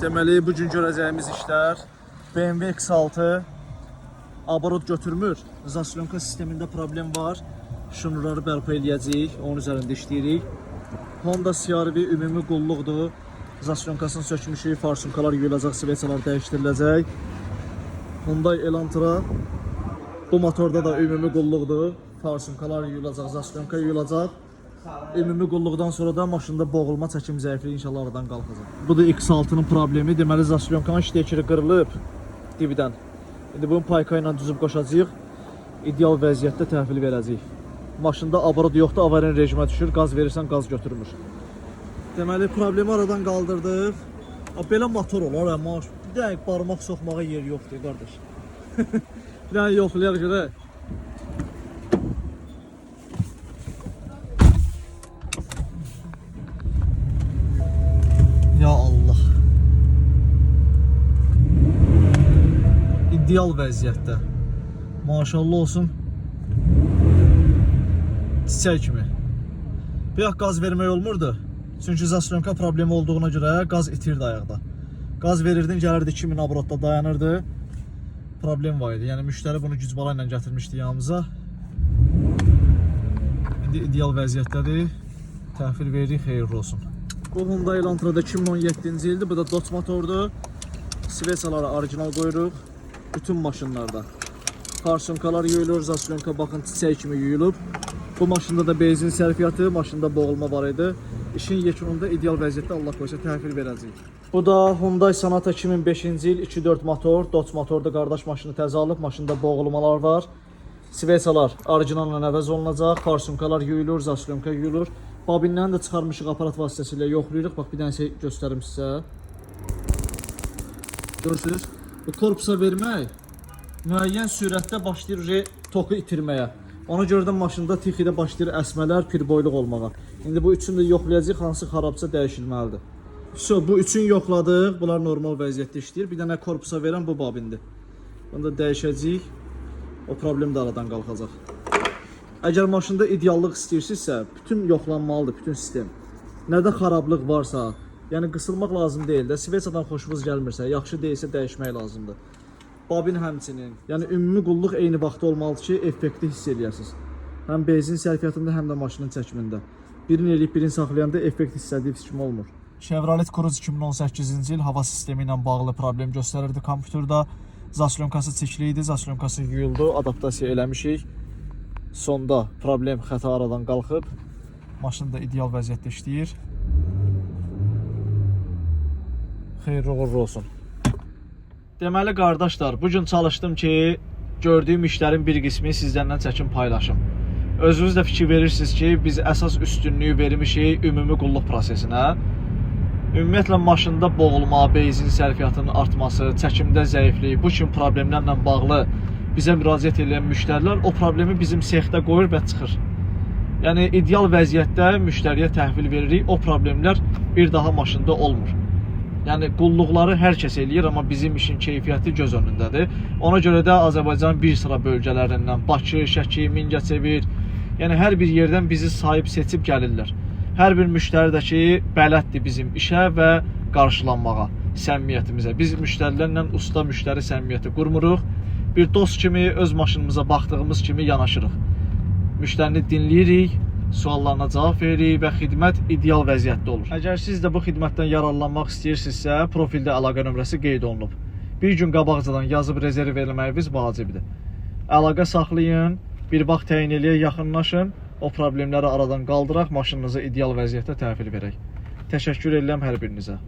Deməli, bugün görəcəyimiz işlər BMW X6 abarot götürmür. Zaslonka sistemində problem var. Şunurları bərpa eləyəcəyik, onun üzərində işləyirik. Honda CR-V ümumi qulluqdur. Zaslonkasını sökmüşük, farsunkalar yuyulacaq, sveçalar dəyişdiriləcək. Hyundai Elantra bu motorda da ümumi qulluqdur. Farsunkalar yuyulacaq, zaslonka yuyulacaq. Ümumi qulluqdan sonra da maşında boğulma, çəkim zəifliyi inşallah aradan qalxacaq. Bu da X6'nın problemi. Deməli, zaslonkanın ştekeri qırılıb dibdən. İndi bunu payka ilə düzüb qoşacağıq. İdeal vəziyyətdə təhvil verəcəyik. Maşında abarot yoxdur, avariya rejimə düşür. Qaz verirsən, qaz götürmür. Deməli, problemi aradan qaldırdıq. Belə motor olar, amma bir dənə barmaq soxmağa yer yoxdur, qardaş. Bir dənə yoxlayaq görə. Ya Allah. İdeal vəziyyətdə. Maşallah olsun. Çiçək kimi. Bir az qaz vermək olmurdu. Çünki zaslonka problemi olduğuna görə qaz itirdi ayaqda. Qaz verirdin, gəlirdi 2000 abrotda dayanırdı. Problem var idi. Yəni müştəri bunu güc bala ilə gətirmişdi yanımıza. İndi ideal vəziyyətdədir. Təhvil veririk, xeyirli olsun. Bu Hyundai Elantra'da 2017-ci ildir. Bu da Dodge motordur. Sveçaları orijinal qoyuruq. Bütün maşınlarda. Farsunkalar yuyulur, zaslonka baxın çiçək kimi yuyulub. Bu maşında da benzin sərfiyyatı, maşında boğulma var idi. İşin yekununda ideal vəziyyətdə Allah qoysa təhvil verəcəyik. Bu da Hyundai Sonata 2005-ci il 2.4 motor, Dodge motorda qardaş maşını təzə alıb, maşında boğulmalar var. Sveçalar orijinalla əvəz olunacaq, farsunkalar yuyulur, zaslonka yuyulur. Babinlərini də çıxarmışıq aparat vasitəsilə yoxlayırıq. Bax bir dənə şey göstərim sizə. Görürsünüz? Bu korpusa vermək müəyyən sürətdə başlayır toku itirməyə. Ona görə də maşında tixidə başlayır əsmələr, pirboyluq olmağa. İndi bu üçünü də yoxlayacaq, hansı xarabsa dəyişilməlidir. Bu üçünü yoxladıq, bunlar normal vəziyyətdə işləyir. Bir dənə korpusa verən bu babindir. Bunu da dəyişəcəyik, o problem də aradan qalxacaq. Əgər maşında ideallıq istəyirsinizsə, bütün yoxlanmalıdır, bütün sistem. Nədə xarablıq varsa, yəni qısılmaq lazım deyil də, sveçadan xoşunuz gəlmirsə, yaxşı deyilsə dəyişmək lazımdır. Babin həmçinin, yəni ümumi qulluq eyni vaxtda olmalıdır ki, effekti hiss eləyəsiniz. Həm benzin sərfiyyatında, həm də maşının çəkimində. Birini eləyib, birini saxlayanda effekt hissədiyiniz kimi olmur. Chevrolet Cruze 2018-ci il hava sistemi ilə bağlı problem göstərirdi kompüterdə. Zaslonkası çəkili idi, zaslonkası yuyuldu, adaptasiya eləmişik. Sonda problem, xəta aradan qalxıb. Maşın da ideal vəziyyətdə işləyir. Xeyirli uğurlu olsun. Deməli qardaşlar, bugün çalışdım ki, gördüyüm işlərin bir qismini sizlərlə çəkim paylaşım. Özünüz də fikir verirsiniz ki, biz əsas üstünlüyü vermişik ümumi qulluq prosesinə. Ümumiyyətlə maşında boğulma, benzin sərfiyyatının artması, çəkimdə zəiflik, bu kimi problemlərlə bağlı bizə müraciət edən müştərilər o problemi bizim sexdə qoyur və çıxır. Yəni ideal vəziyyətdə müştəriyə təhvil veririk, o problemlər bir daha maşında olmur. Yəni qulluqları hər kəs eləyir, amma bizim işin keyfiyyəti göz önündədir. Ona görə də Azərbaycanın bir sıra bölgələrindən Bakı, Şəki, Mingəçevir, yəni hər bir yerdən bizi sahib seçib gəlirlər. Hər bir müştəri də ki, bələddir bizim işə və qarşılanmağa, səmimiyyətimizə. Biz müştərilərlə usta müştəri səmimiyyəti qurmuruq. Bir dost kimi, öz maşınımıza baxdığımız kimi yanaşırıq. Müştərini dinləyirik, suallarına cavab veririk və xidmət ideal vəziyyətdə olur. Əgər siz də bu xidmətdən yararlanmaq istəyirsinizsə, profildə əlaqə nömrəsi qeyd olunub. Bir gün qabaqcadan yazıb rezerv verməyiniz vacibdir. Əlaqə saxlayın, bir vaxt təyin eləyə yaxınlaşın, o problemləri aradan qaldıraq, maşınınızı ideal vəziyyətdə təhvil verək. Təşəkkür edirəm hər birinizə.